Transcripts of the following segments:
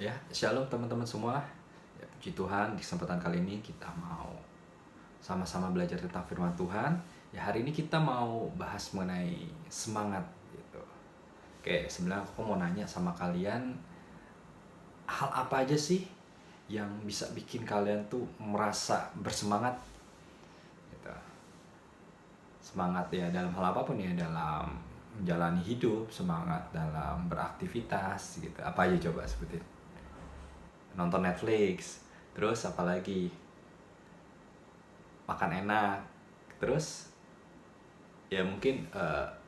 Ya, shalom teman-teman semua. Ya, puji Tuhan, di kesempatan kali ini kita mau sama-sama belajar tentang firman Tuhan. Ya, hari ini kita mau bahas mengenai semangat gitu. Oke, sebenarnya aku mau nanya sama kalian, hal apa aja sih yang bisa bikin kalian tuh merasa bersemangat gitu. Semangat ya dalam hal apapun ya, dalam menjalani hidup, semangat dalam beraktivitas gitu. Apa aja coba sebutin? Nonton Netflix, terus apalagi makan enak, terus ya mungkin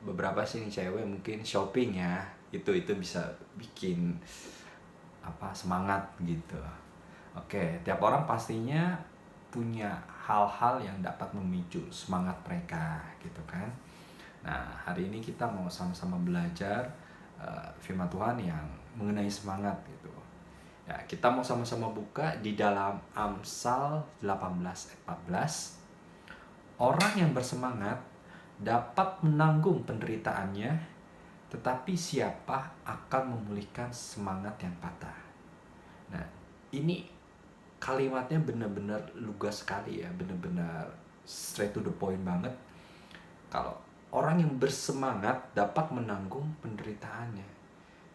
beberapa sih nih cewek mungkin shopping ya, itu bisa bikin apa semangat gitu. Oke, tiap orang pastinya punya hal-hal yang dapat memicu semangat mereka gitu kan. Nah, hari ini kita mau sama-sama belajar firman Tuhan yang mengenai semangat gitu. Ya, kita mau sama-sama buka di dalam Amsal 18 ayat 14. Orang yang bersemangat dapat menanggung penderitaannya, tetapi siapa akan memulihkan semangat yang patah? Nah, ini kalimatnya benar-benar lugas sekali ya, benar-benar straight to the point banget. Kalau orang yang bersemangat dapat menanggung penderitaannya.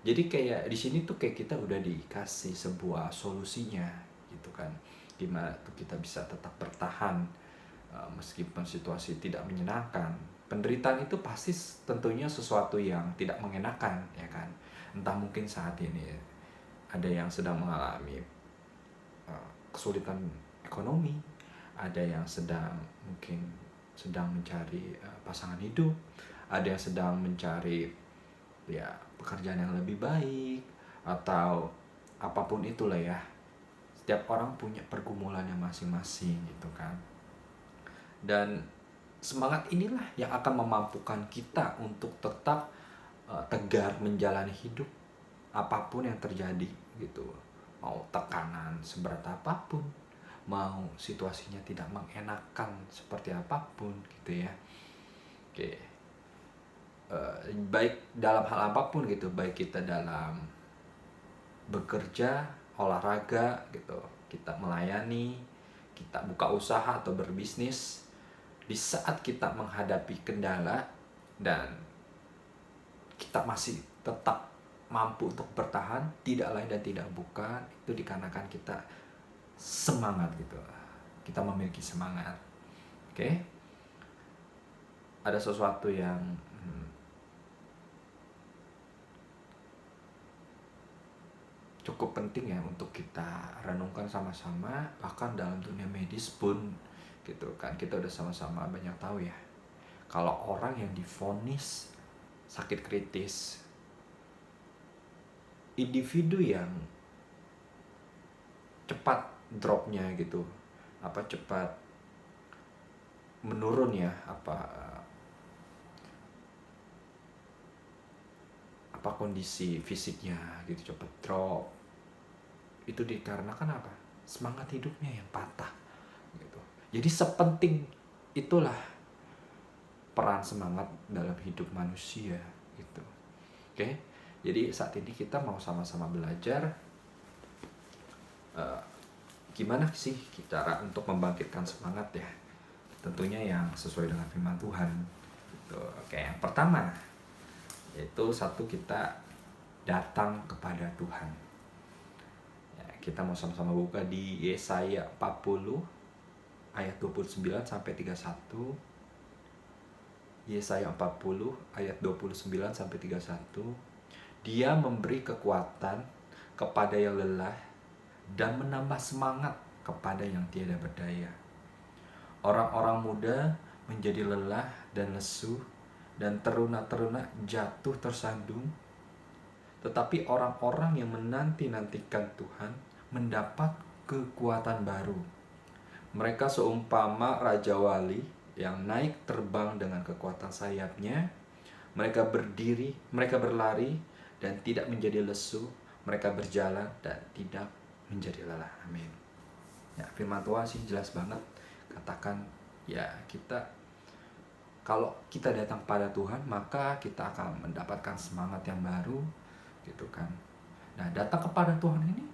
Jadi kayak di sini tuh kayak kita udah dikasih sebuah solusinya gitu kan. Gimana tuh kita bisa tetap bertahan meskipun situasi tidak menyenangkan. Penderitaan itu pasti tentunya sesuatu yang tidak mengenakan ya kan. Entah mungkin saat ini ada yang sedang mengalami kesulitan ekonomi, ada yang sedang mungkin sedang mencari pasangan hidup, ada yang sedang mencari ya pekerjaan yang lebih baik, atau apapun itulah ya. Setiap orang punya pergumulannya masing-masing gitu kan. Dan semangat inilah yang akan memampukan kita untuk tetap tegar menjalani hidup apapun yang terjadi gitu. Mau tekanan seberat apapun, mau situasinya tidak mengenakan seperti apapun gitu ya. Oke. Baik dalam hal apapun gitu, baik kita dalam bekerja, olahraga gitu, kita melayani, kita buka usaha atau berbisnis, di saat kita menghadapi kendala dan kita masih tetap mampu untuk bertahan, tidak lain dan tidak bukan itu dikarenakan kita semangat gitu. Kita memiliki semangat. Oke? Ada sesuatu yang cukup penting ya untuk kita renungkan sama-sama, bahkan dalam dunia medis pun gitu kan, kita udah sama-sama banyak tahu ya, kalau orang yang divonis sakit kritis, individu yang cepat dropnya gitu, cepat menurun ya, kondisi fisiknya gitu cepat drop, itu dikarenakan apa? Semangat hidupnya yang patah gitu. Jadi sepenting itulah peran semangat dalam hidup manusia gitu. Oke? Jadi saat ini kita mau sama-sama belajar gimana sih cara untuk membangkitkan semangat ya. Tentunya yang sesuai dengan firman Tuhan gitu. Oke, yang pertama yaitu satu, kita datang kepada Tuhan. Ya, kita mau sama-sama buka di Yesaya 40 ayat 29 sampai 31. Yesaya 40 ayat 29 sampai 31. Dia memberi kekuatan kepada yang lelah dan menambah semangat kepada yang tiada berdaya. Orang-orang muda menjadi lelah dan lesu, dan teruna-teruna jatuh tersandung. Tetapi orang-orang yang menanti-nantikan Tuhan mendapat kekuatan baru. Mereka seumpama Raja Wali yang naik terbang dengan kekuatan sayapnya. Mereka berdiri, mereka berlari dan tidak menjadi lesu. Mereka berjalan dan tidak menjadi lelah. Amin. Ya, firman Tuhan sih jelas banget. Katakan ya, kalau kita datang pada Tuhan, maka kita akan mendapatkan semangat yang baru gitu kan. Nah, datang kepada Tuhan ini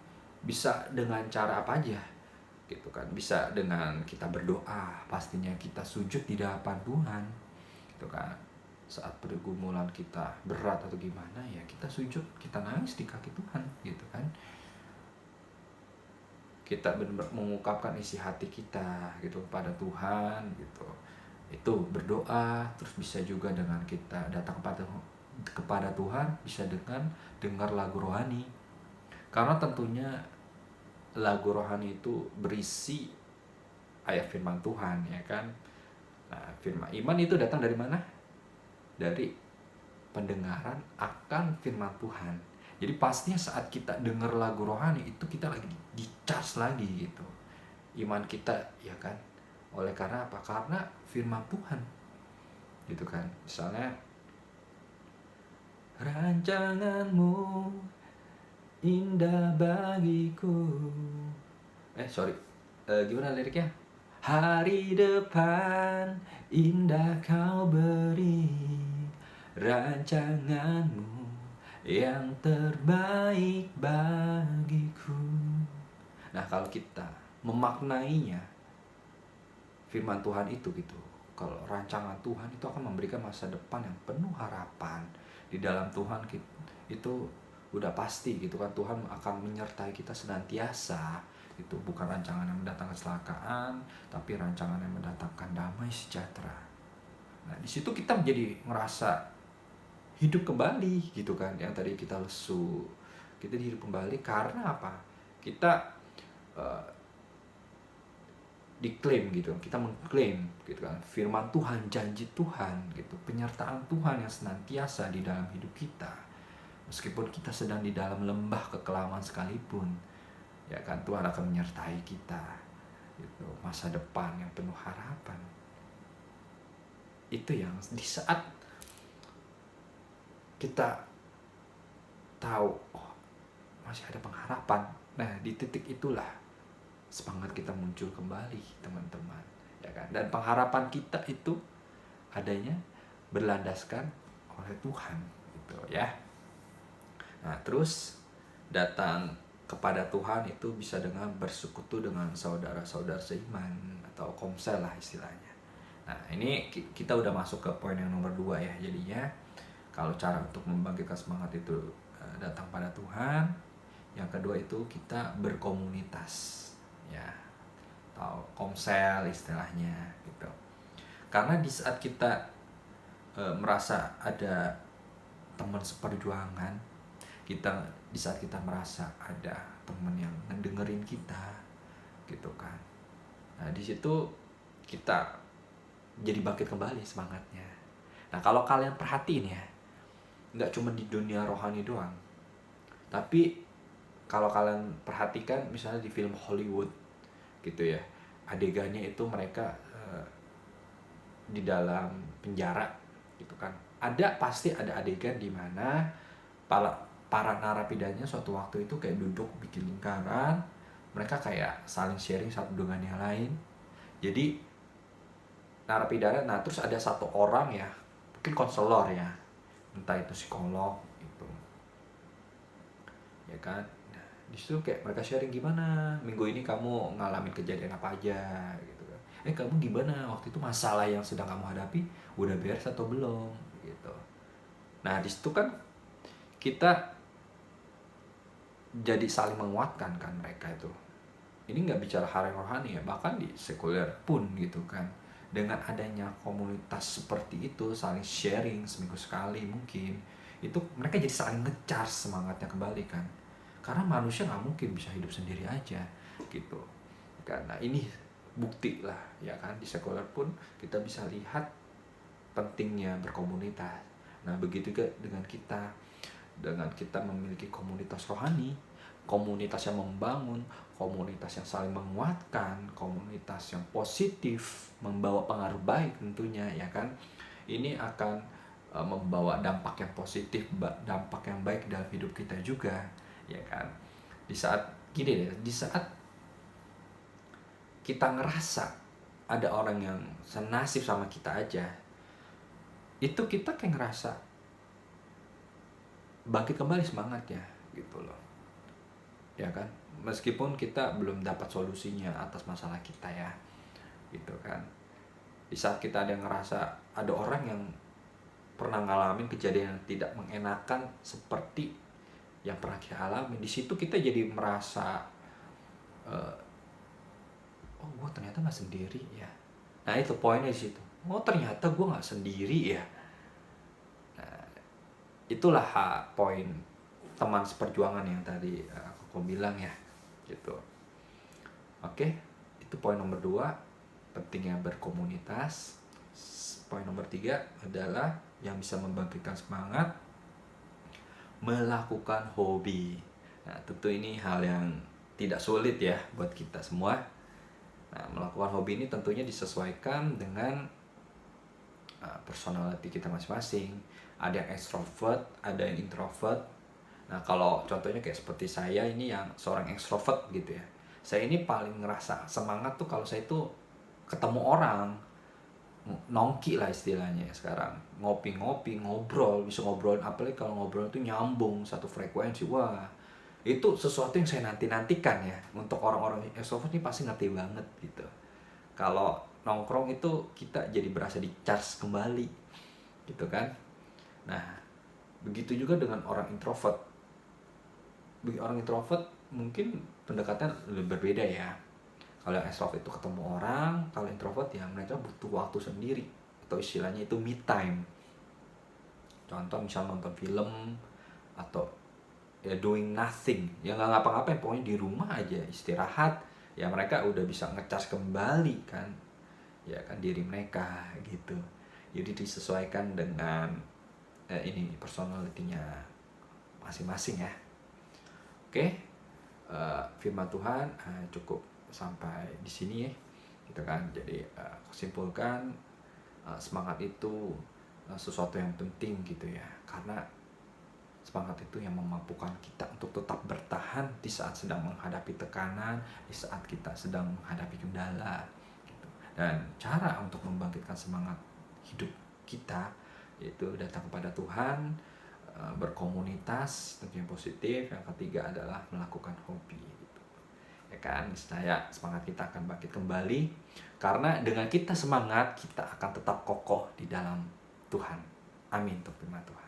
bisa dengan cara apa aja gitu kan. Bisa dengan kita berdoa, pastinya kita sujud di hadapan Tuhan gitu kan. Saat pergumulan kita berat atau gimana ya, kita sujud, kita nangis di kaki Tuhan gitu kan. Kita benar-benar mengungkapkan isi hati kita gitu kepada Tuhan gitu. Itu berdoa. Terus bisa juga dengan kita datang kepada Tuhan, bisa dengan dengar lagu rohani. Karena tentunya lagu rohani itu berisi ayat firman Tuhan, ya kan. Nah, firman iman itu datang dari mana? Dari pendengaran akan firman Tuhan. Jadi pastinya saat kita dengar lagu rohani itu kita lagi di-charge lagi gitu iman kita, ya kan. Oleh karena apa? Karena firman Tuhan gitu kan. Misalnya, rancanganmu indah bagiku. Gimana liriknya? Hari depan indah kau beri, rancanganmu yang terbaik bagiku. Nah, kalau kita memaknainya, firman Tuhan itu gitu, kalau rancangan Tuhan itu akan memberikan masa depan yang penuh harapan. Di dalam Tuhan itu udah pasti gitu kan, Tuhan akan menyertai kita senantiasa. Itu bukan rancangan yang mendatangkan kecelakaan, tapi rancangan yang mendatangkan damai sejahtera. Nah, di situ kita menjadi ngerasa hidup kembali gitu kan. Yang tadi kita lesu, kita hidup kembali karena apa? Kita diklaim gitu, kita mengklaim gitu kan, firman Tuhan, janji Tuhan gitu, penyertaan Tuhan yang senantiasa di dalam hidup kita. Meskipun kita sedang di dalam lembah kekelaman sekalipun, ya kan, Tuhan akan menyertai kita gitu, masa depan yang penuh harapan. Itu yang di saat kita tahu, oh, masih ada pengharapan. Nah, di titik itulah semangat kita muncul kembali, teman-teman, ya kan. Dan pengharapan kita itu adanya berlandaskan oleh Tuhan gitu ya. Nah, terus datang kepada Tuhan itu bisa dengan bersekutu dengan saudara-saudara seiman atau komsel lah istilahnya. Nah, ini kita udah masuk ke poin yang nomor 2 ya. Jadinya kalau cara untuk membangkitkan semangat itu datang pada Tuhan. Yang kedua itu kita berkomunitas, ya, atau komsel istilahnya gitu. Karena di saat kita merasa ada teman seperjuangan kita, di saat kita merasa ada teman yang ngedengerin kita gitu kan, nah di situ kita jadi bangkit kembali semangatnya. Nah, kalau kalian perhatiin ya, nggak cuma di dunia rohani doang, tapi kalau kalian perhatikan misalnya di film Hollywood gitu ya, adegannya itu mereka di dalam penjara gitu kan, pasti ada adegan di mana para narapidanya suatu waktu itu kayak duduk bikin lingkaran, mereka kayak saling sharing satu dengan yang lain. Jadi narapidana, nah terus ada satu orang ya, mungkin konselor ya, entah itu psikolog gitu, ya kan. Di situ kayak mereka sharing, gimana minggu ini kamu ngalamin kejadian apa aja gitu kan. Kamu gimana waktu itu, masalah yang sedang kamu hadapi udah beres atau belum gitu. Nah, di situ kan kita jadi saling menguatkan kan mereka itu. Ini nggak bicara hal yang rohani ya, bahkan di sekuler pun gitu kan. Dengan adanya komunitas seperti itu, saling sharing seminggu sekali mungkin, itu mereka jadi saling nge-charge semangatnya kembali kan. Karena manusia nggak mungkin bisa hidup sendiri aja gitu. Karena ini bukti lah ya kan, di sekuler pun kita bisa lihat pentingnya berkomunitas. Nah, begitu juga dengan kita memiliki komunitas rohani, komunitas yang membangun, komunitas yang saling menguatkan, komunitas yang positif, membawa pengaruh baik tentunya ya kan. Ini akan membawa dampak yang positif, dampak yang baik dalam hidup kita juga, ya kan. Di saat kita ngerasa ada orang yang senasib sama kita aja, itu kita kayak ngerasa bangkit kembali semangatnya gitu loh. ya kan? Meskipun kita belum dapat solusinya atas masalah kita ya, gitu kan. Di saat kita ada yang ngerasa ada orang yang pernah ngalamin kejadian yang tidak mengenakan seperti yang pernah kita alami, di situ kita jadi merasa eh, oh gue ternyata nggak sendiri ya. Nah itu poinnya di situ. Oh ternyata gue nggak sendiri ya. Nah, itulah poin teman seperjuangan yang tadi aku bilang ya, gitu. Oke, itu poin nomor 2, pentingnya berkomunitas. Poin nomor 3 adalah yang bisa membangkitkan semangat, melakukan hobi. Nah, tentu ini hal yang tidak sulit ya buat kita semua. Nah, melakukan hobi ini tentunya disesuaikan dengan personality kita masing-masing. Ada yang extrovert, ada yang introvert. Nah, kalau contohnya kayak seperti saya ini yang seorang extrovert gitu ya. Saya ini paling ngerasa semangat tuh kalau saya tuh ketemu orang, nongki lah istilahnya sekarang, ngopi-ngopi, ngobrol, bisa ngobrol, apalagi kalau ngobrol itu nyambung satu frekuensi. Wah, itu sesuatu yang saya nanti-nantikan ya. Untuk orang-orang extrovert ini pasti ngerti banget gitu. Kalau nongkrong itu kita jadi berasa di charge kembali gitu kan. Nah, begitu juga dengan orang introvert. Bagi orang introvert mungkin pendekatan lebih berbeda ya. Kalau yang extrovert itu ketemu orang, kalau introvert ya mereka butuh waktu sendiri, atau istilahnya itu me time. Contoh misal nonton film, atau ya doing nothing, ya nggak ngapa-ngapain, pokoknya di rumah aja istirahat. Ya mereka udah bisa ngecas kembali kan, ya kan diri mereka gitu. Jadi disesuaikan dengan ini personalitinya masing-masing ya. Oke, firman Tuhan cukup sampai di sini ya, gitu kan. Jadi aku simpulkan semangat itu sesuatu yang penting gitu ya, karena semangat itu yang memampukan kita untuk tetap bertahan di saat sedang menghadapi tekanan, di saat kita sedang menghadapi kendala gitu. Dan cara untuk membangkitkan semangat hidup kita yaitu datang kepada Tuhan, berkomunitas tentunya positif. Yang ketiga adalah melakukan hobi gitu. Ya kan, saya semangat kita akan bangkit kembali, karena dengan kita semangat kita akan tetap kokoh di dalam Tuhan. Amin untuk firman Tuhan.